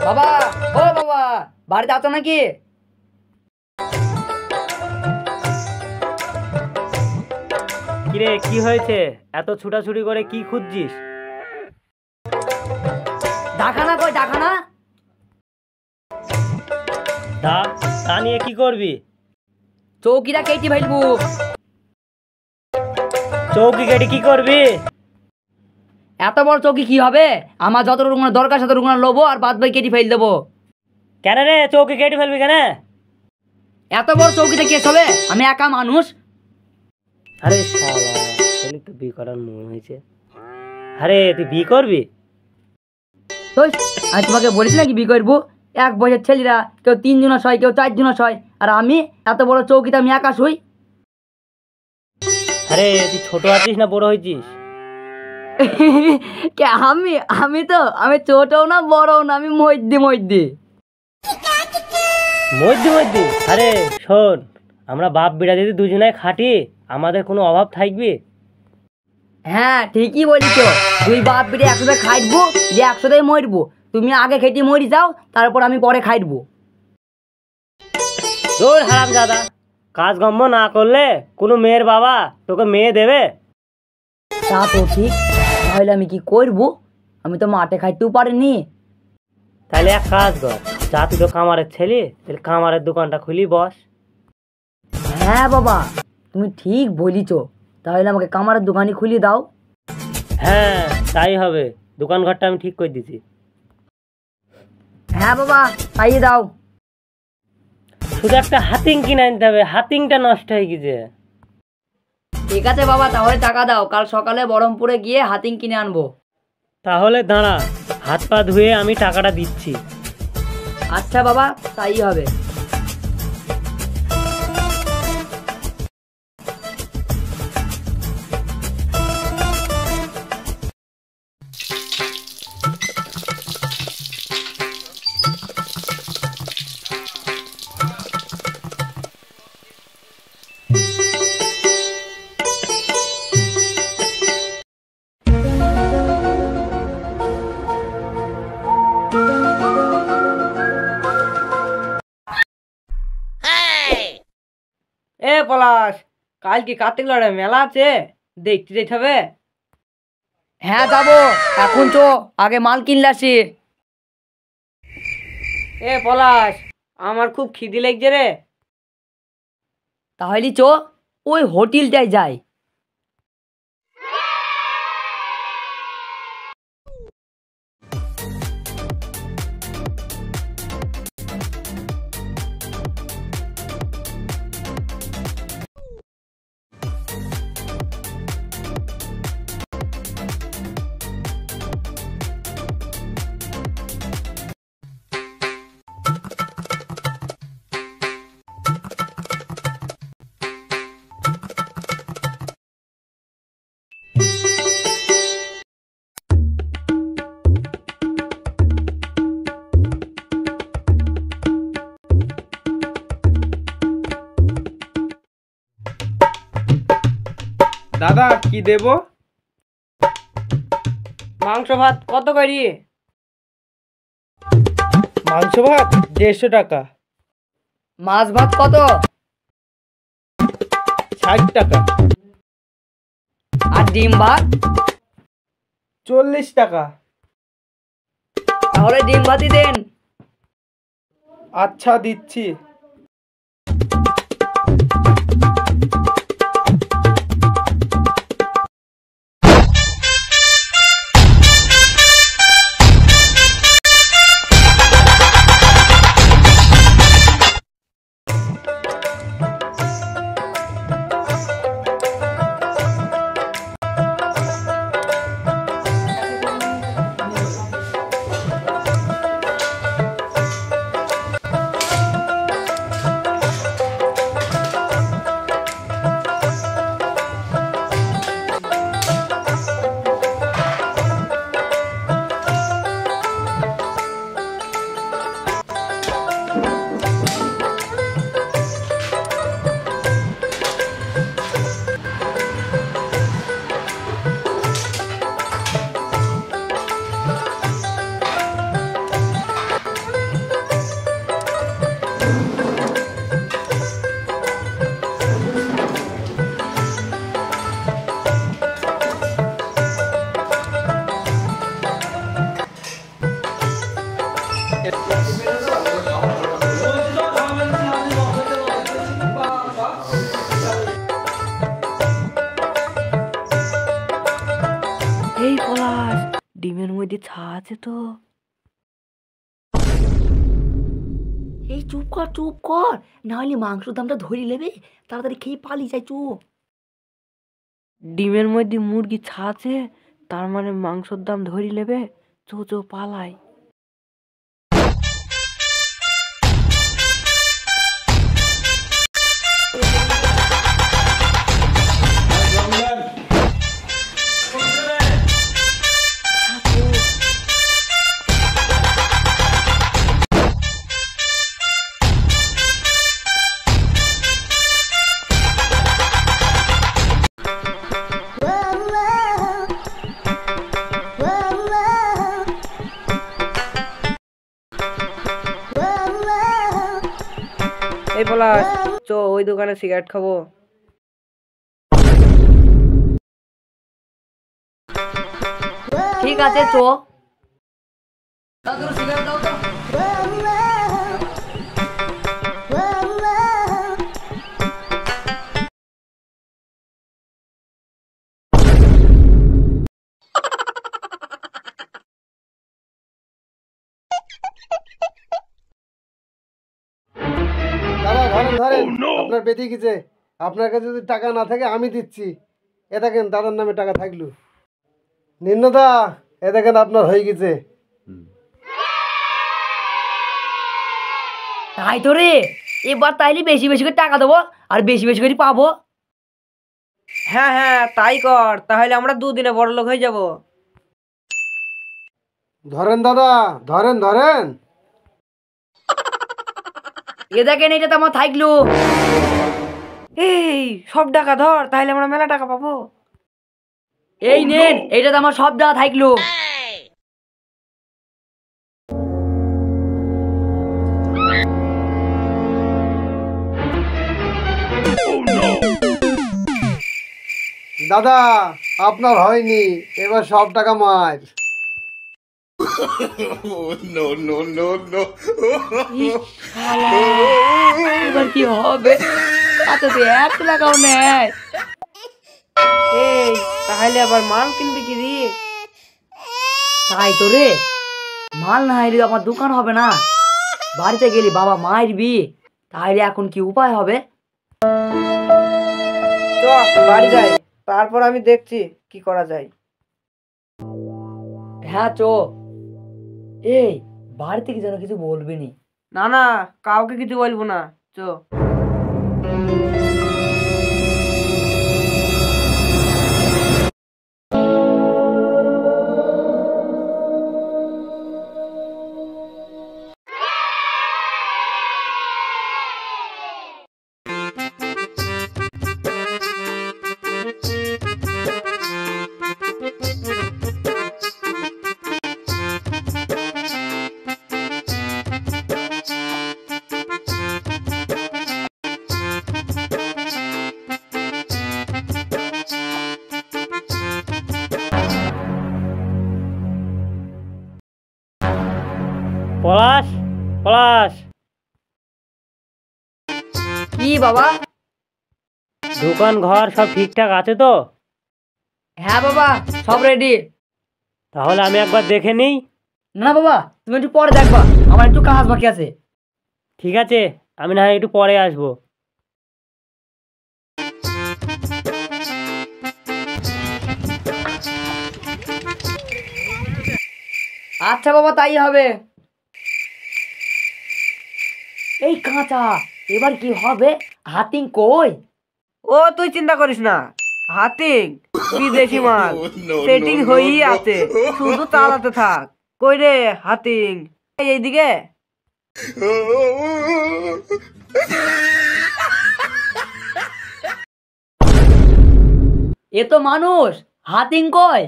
বাবা, ও বাবা, বাড়িতে আছো নাকি? কিরে, কি হয়েছে? এত ছুটাছুটি করে কি খুঁজছিস? ডাকানা কই, ডাকানা? তা নিয়ে কি করবি? চৌকিটা কেটে ফেলবো। চৌকি কেটে কি করবি? এত বড় চৌকি কি হবে? আমার যত রকম দরকার তত রকম লোবো আর বাদ বাকি কেটে ফেল দেবো। কেন রে, চৌকি কেটে ফেলবি কেন? এত বড় চৌকিতে কেস হবে? আমি একা মানুষ। আরে শালা, ছেলে তো বিয়ে করার মন হয়েছে। আরে তুই বিয়ে করবি? আমি তোমাকে বলেছি নাকি বিয়ে করবো? এক বছর ছেলেরা কেউ 3 জন হয়, কেউ 4 জন হয়, আর আমি এত বড় চৌকিতে আমি একা শুই। আরে তুই ছোট আছিস না বড় হয়েছিস? কে আমি? আমি ছোটও না বড়ও না, আমি মধ্যে। মধ্যে? আরে শোন, আমরা বাপ বিড়া যদি দুজনে খাটি, আমাদের কোনো অভাব থাকবে? হ্যাঁ ঠিকই বলিস। দুই বাপ বেটে একসাথে খাইবো, যে একসাথে মরবো। তুমি আগে খেটে মরি যাও, তারপর আমি পরে খাইবো। তোর হারাম দাদা, কাজকর্ম না করলে কোনো মেয়ের বাবা তোকে মেয়ে দেবে? তা তো ঠিক, তাহলে আমি কি করবো? আমি তো মাঠে খাইতেও পারিনি। তাহলে এক কাজ কর, যা তুই তো কামারের ছেলে, তাহলে কামারের দোকানটা খুলি বস। হ্যাঁ বাবা, তুমি ঠিক বলিছ। তাহলে আমাকে কামারের দোকানই খুলে দাও। হ্যাঁ তাই হবে, দোকান ঘরটা আমি ঠিক করে দিছি। হ্যাঁ বাবা, তাই দাও। শুধু একটা হাতিং কিনে আনতে হবে, হাতিংটা নষ্ট হয়ে গেছে। ঠিক আছে বাবা, তাহলে টাকা দাও, কাল সকালে বহরমপুরে গিয়ে হাতিং কিনে আনবো। তাহলে দাঁড়া, হাত পা ধুয়ে আমি টাকাটা দিচ্ছি। আচ্ছা বাবা, তাই হবে। এ পলাশ, কাল কি কার্তিক লড়াই মেলা আছে, দেখতে যেতে হবে। হ্যাঁ যাবো, এখন তো আগে মাল কিনলে আসি। এ পলাশ, আমার খুব খিদে লাগছে রে। তাহলে চো, ওই হোটেলটায় যাই। দাদা কি দেব? মাংস ভাত কত করি? মাংস ভাত 150 টাকা। মাছ ভাত কত? 60 টাকা। আর ডিম ভাত? 40 টাকা। তাহলে ডিম ভাতই দেন। আচ্ছা দিচ্ছি। মধ্যে ছা আছে তো। এই চুপ কর, না হলে মাংস দামটা ধরে নেবে, তাড়াতাড়ি খেয়ে পালিয়ে যায় চুপ। ডিমের মধ্যে মুরগি ছা আছে, তার মানে মাংসর দাম ধরে নেবে। চো পালাই। এই পলাশ, চো ওই দোকানে সিগারেট খাবো। ঠিক আছে চো। দাদা ধরেন আপনার বেটি গেছে। আপনার কাছে যদি টাকা না থাকে আমি দিচ্ছি। এ দেখেন দাদার নামে টাকা থাকলো। নিন্নদা, এ দেখেন আপনার হয়ে গেছে। তাই তো রে, এবার তাইলে বেশি বেশি করে টাকা দেবো আর বেশি বেশি করে পাবো। হ্যাঁ তাই কর, তাহলে আমরা দুদিনে বড় লোক হয়ে যাব। ধরেন দাদা, ধরেন। এ দেখেন, এটা তো আমার থাকলো। এই সব টাকা ধর, তাহলে আমরা মেলা টাকা পাবো। এই নেন, এটা তো আমার সব টাকা থাকলো। দাদা আপনার হয়নি, এবার সব টাকা মার। এবার কি হবে? আচ্ছা তুই 1 টাকাও নেয়। এই তাহলে আবার মাল কিনবি কি রে? তাই তো রে, মাল না হইলে আমার দোকান হবে না। বাড়িতে গেলি বাবা মারবি, তাহলে এখন কি উপায় হবে? বাড়ি যাই, তারপর আমি দেখছি কি করা যায়। হ্যাঁ চো। এই বাড়ি থেকে যেন কিছু বলবি নি। না কাউকে কিছু বলবো না, চো। পলাশ, কি বাবা? দোকান ঘর সব ঠিকঠাক আছে তো? হ্যাঁ বাবা, সব রেডি। তাহলে আমি একবার দেখে নিই। না বাবা, তুমি একটু পরে দেখবা, আমার একটু কাজ বাকি আছে। ঠিক আছে, আমি না হয় একটু পরে আসবো। আচ্ছা বাবা, তাই হবে। এই কাঁচা, এবার কি হবে? হাতিং কই? ও তুই চিন্তা করিস না, হাতিং বিদেশি মাল, সেটিং হয়েই আছে, শুধু চালাতে থাক। কই রে হাতিং? এইদিকে। এ তো মানুষ, হাতিং কই?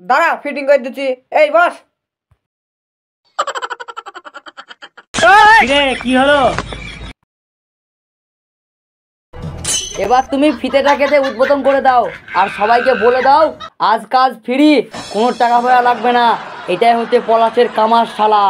দাঁড়া, ফিটিং করে দিচ্ছি। এই বস। কি হলো? এবার তুমি ফিতেটা কেটে উদ্বোধন করে দাও আর সবাইকে বলে দাও আজ কাজ ফ্রি, কোনো টাকা পয়সা লাগবে না। এটাই হচ্ছে পলাশের কামার শালা।